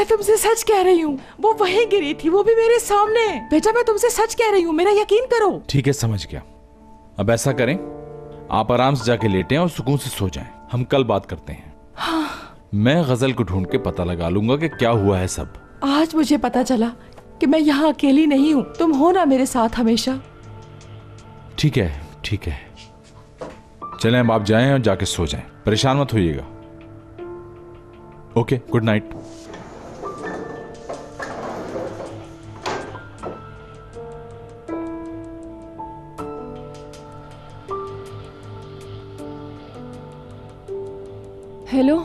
मैं तुमसे सच कह रही हूँ, वो वहीं गिरी थी, वो भी मेरे सामने। बेटा मैं तुमसे सच कह रही हूँ, मेरा यकीन करो। ठीक है, समझ गया। अब ऐसा करें, आप आराम से जाके लेटें और सुकून से सो जाएं। हम कल बात करते हैं। हाँ। मैं गजल को ढूंढ के पता लगा लूंगा कि क्या हुआ है सब। आज मुझे पता चला कि मैं यहाँ अकेली नहीं हूँ, तुम हो ना मेरे साथ हमेशा। ठीक है, ठीक है, चलें अब आप जाएं और जाके सो जाएं, परेशान मत होइएगा। Okay, good night. Hello,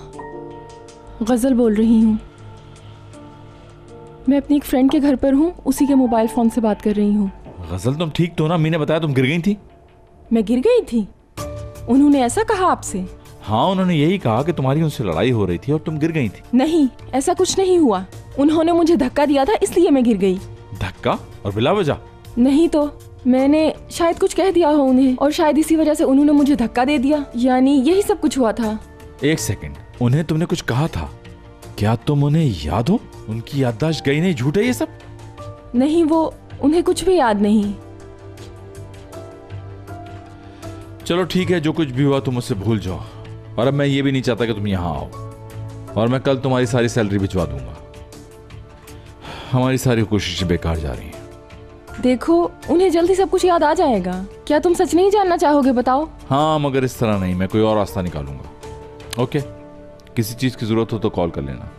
Gazal बोल रही हूँ। मैं अपनी एक फ्रेंड के घर पर हूँ, उसी के मोबाइल फोन से बात कर रही हूँ। गजल तुम ठीक तो ना? मीने बताया तुम गिर गई थी। मैं गिर गई थी? उन्होंने ऐसा कहा आपसे? हाँ, उन्होंने यही कहा कि तुम्हारी उनसे लड़ाई हो रही थी और तुम गिर गई थी। नहीं, ऐसा कुछ नहीं हुआ। उन्होंने मुझे धक्का दिया था, इसलिए मैं गिर गई। धक्का? और बिला वजह? नहीं तो मैंने शायद कुछ कह दिया हो उन्हें, और शायद इसी वजह से उन्होंने मुझे धक्का दे दिया। यानी यही सब कुछ हुआ था। एक सेकंड, उन्हें तुमने कुछ कहा था? क्या तुम उन्हें याद हो? उनकी याददाश्त गई नहीं? झूठ है ये सब? नहीं, वो उन्हें कुछ भी याद नहीं। चलो ठीक है, जो कुछ भी हुआ तुम मुझसे भूल जाओ। और अब मैं ये भी नहीं चाहता कि तुम यहाँ आओ, और मैं कल तुम्हारी सारी सैलरी भिजवा दूंगा। हमारी सारी कोशिशें बेकार जा रही हैं। देखो, उन्हें जल्दी सब कुछ याद आ जाएगा। क्या तुम सच नहीं जानना चाहोगे? बताओ। हाँ, मगर इस तरह नहीं, मैं कोई और रास्ता निकालूंगा। ओके, किसी चीज की जरूरत हो तो कॉल कर लेना।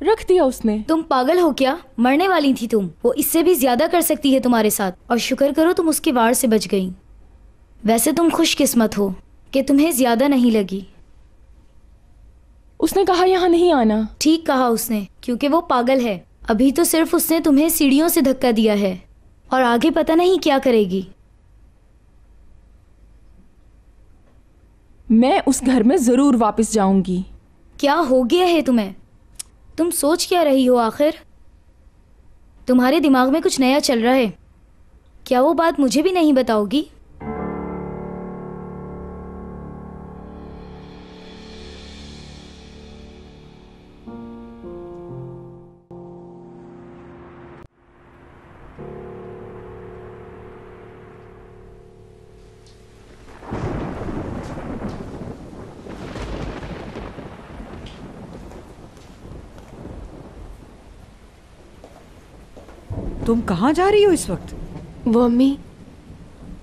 रख दिया उसने। तुम पागल हो क्या? मरने वाली थी तुम। वो इससे भी ज्यादा कर सकती है तुम्हारे साथ, और शुक्र करो तुम उसके वार से बच गई। वैसे तुम खुशकिस्मत हो कि तुम्हें ज्यादा नहीं लगी। उसने कहा यहाँ नहीं आना। ठीक कहा उसने, क्योंकि वो पागल है। अभी तो सिर्फ उसने तुम्हें सीढ़ियों से धक्का दिया है, और आगे पता नहीं क्या करेगी। मैं उस घर में जरूर वापस जाऊंगी। क्या हो गया है तुम्हें? तुम सोच क्या रही हो आखिर? तुम्हारे दिमाग में कुछ नया चल रहा है क्या? वो बात मुझे भी नहीं बताओगी? तुम कहाँ जा रही हो इस वक्त? वो अम्मी,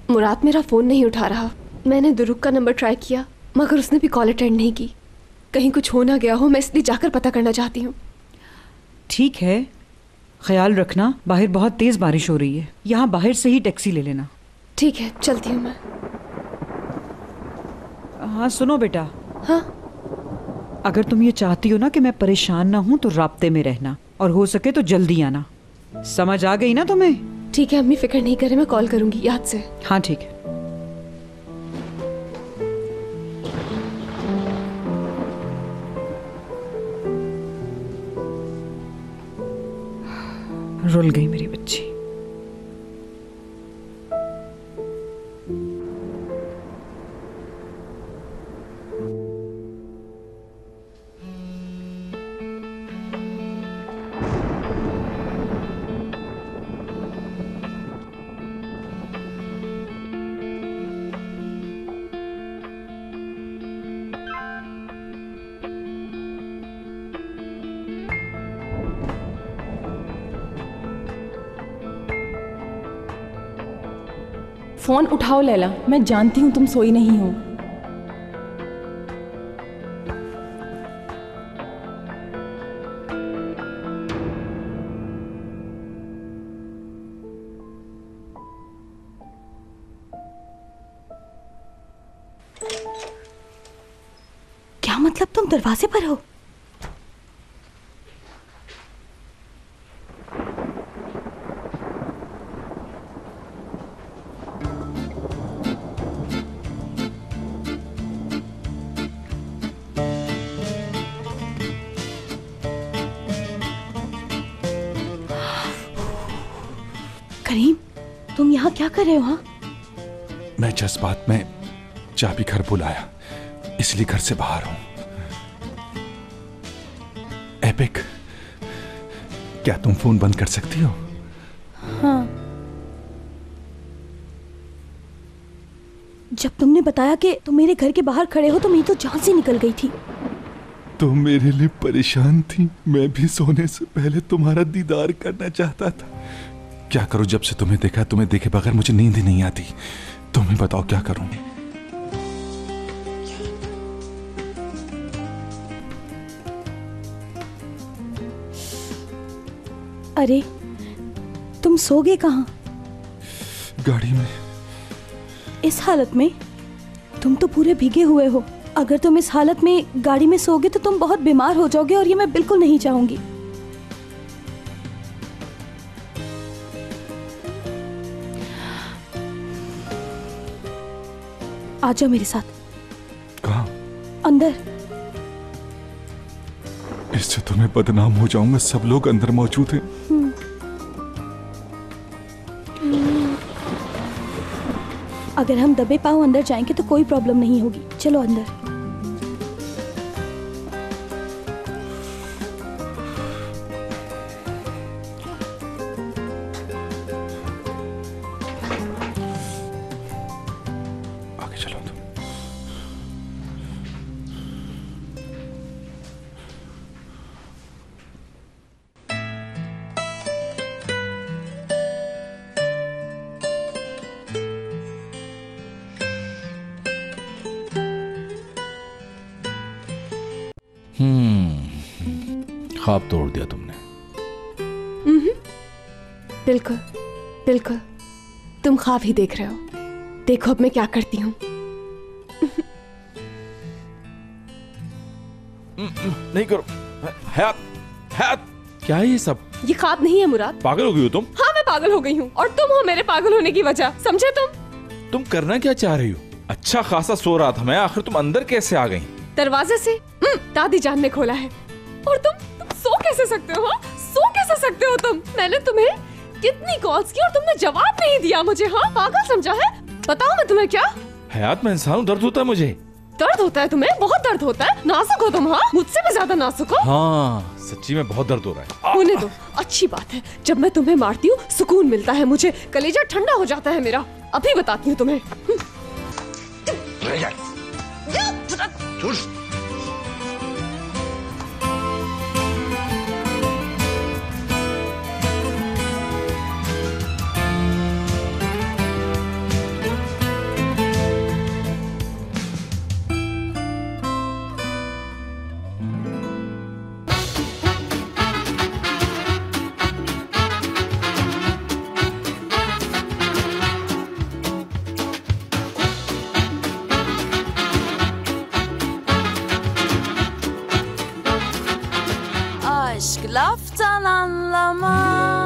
मुराद मेरा फ़ोन नहीं उठा रहा। मैंने दुरुक का नंबर ट्राई किया, मगर उसने भी कॉल अटेंड नहीं की। कहीं कुछ हो ना गया हो, मैं इसलिए जाकर पता करना चाहती हूँ। ठीक है, ख्याल रखना। बाहर बहुत तेज़ बारिश हो रही है, यहाँ बाहर से ही टैक्सी ले लेना। ठीक है, चलती हूँ मैं। हाँ सुनो बेटा। हाँ? अगर तुम ये चाहती हो ना कि मैं परेशान ना हूँ तो राब्ते में रहना, और हो सके तो जल्दी आना। समझ आ गई ना तुम्हें? ठीक है अम्मी, फिक्र नहीं करे, मैं कॉल करूँगी याद से। हाँ ठीक है। रुल गई मेरी बच्ची। फोन उठाओ लैला, मैं जानती हूँ तुम सोई नहीं हो। क्या मतलब तुम दरवाजे पर हो? करीम, तुम यहाँ क्या कर रहे हो? हाँ, मैं जज्बात में चाबी घर बुलाया, इसलिए घर से बाहर हूं। दीपिक, क्या तुम फोन बंद कर सकती हो? हाँ। जब तुमने बताया कि तुम मेरे घर के बाहर खड़े हो तो मेरी तो जान से निकल गई थी। तुम मेरे लिए परेशान थी। मैं भी सोने से पहले तुम्हारा दीदार करना चाहता था। क्या करूं, जब से तुम्हें देखा, तुम्हें देखे बगैर मुझे नींद ही नहीं आती। तुम्हें बताओ क्या करूं। अरे तुम सोगे कहाँ? गाड़ी में। इस हालत में? तुम तो पूरे भीगे हुए हो। अगर तुम इस हालत में गाड़ी में सोगे तो तुम बहुत बीमार हो जाओगे और ये मैं बिल्कुल नहीं चाहूंगी। आ जाओ मेरे साथ। कहाँ? अंदर। इससे तो मैं बदनाम हो जाऊंगा। सब लोग अंदर मौजूद हैं। अगर हम दबे पांव अंदर जाएंगे तो कोई प्रॉब्लम नहीं होगी। चलो अंदर। आगे चलो तुम। ख्वाब तोड़ दिया तुमने। बिल्कुल बिल्कुल, तुम ख्वाब ही देख रहे हो। देखो अब मैं क्या करती हूँ। नहीं करो। हयात, हयात, क्या है ये सब? ये ख्वाब नहीं है मुराद। पागल हो गई हो तुम? हाँ मैं पागल हो गई हूँ और तुम हो मेरे पागल होने की वजह। समझे तुम करना क्या चाह रही हो? अच्छा खासा सो रहा था मैं, आखिर तुम अंदर कैसे आ गई? दरवाजे से दादी जान ने खोला है। और तुम सो कैसे सकते हो? हाँ सो कैसे सकते हो तुम? मैंने तुम्हें कितनी कॉल्स की और तुमने जवाब नहीं दिया मुझे। हाँ पागल समझा है? बताओ मैं तुम्हें क्या? हयात, मैं इंसान हूँ, दर्द होता है मुझे। दर्द होता है तुम्हें? बहुत दर्द होता है। नाजुक हो तुम। हाँ मुझसे भी ज्यादा नाजुक हो। हाँ सच्ची में बहुत दर्द हो रहा है। होने दो, अच्छी बात है। जब मैं तुम्हें मारती हूँ सुकून मिलता है मुझे, कलेजा ठंडा हो जाता है मेरा। अभी बताती हूँ तुम्हें। Aşk laftan anlamaz.